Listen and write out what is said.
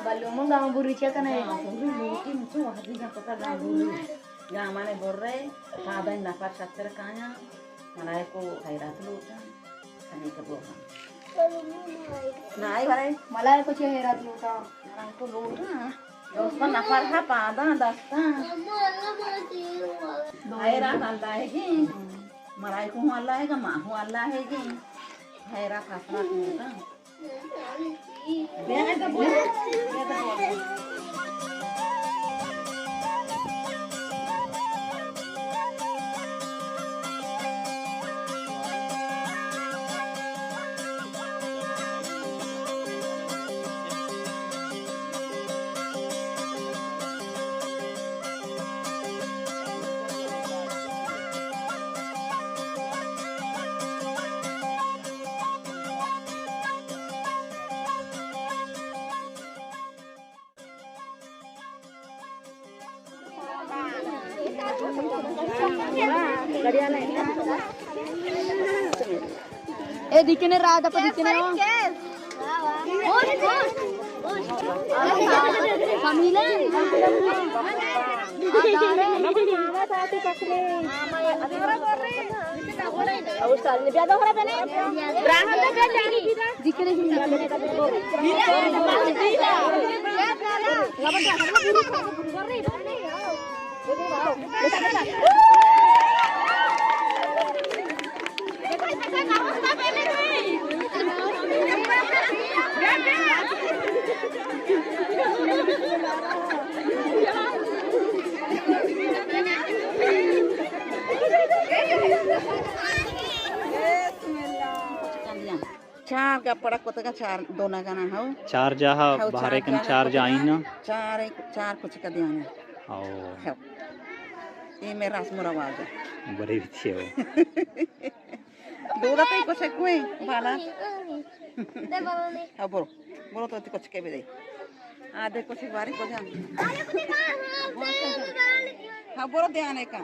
Balumong gak mau buri cek kan ya? Mungkin tuh hati yang kota gak buri. Gak mana borre, kada yang dapat sakter kanya, malah aku khairat lu kan, kan itu bohong. Nah, malah aku khairat lu kan, orang aku lu kan. Dostan nafar apa ada dostan. Khairat Allah है malah aku Allah है mahu Allah है khairat hasrat lu kan. Biar ada boleh. दिखने रात apa दिखने हो Kamila चार का पड़ा कोता का चार दोना का ना हो चार जहा बाहर एक चार जाई ना चार कुछ का ध्यान ओ है ये मेरा रसमुरा वाजा बड़ी अच्छी हो दो दाते कुछ कोई बाला हाँ बोलो बोलो तो कुछ के भी दे आधे कुछ बारी को ध्यान हाँ बोलो ध्यान है का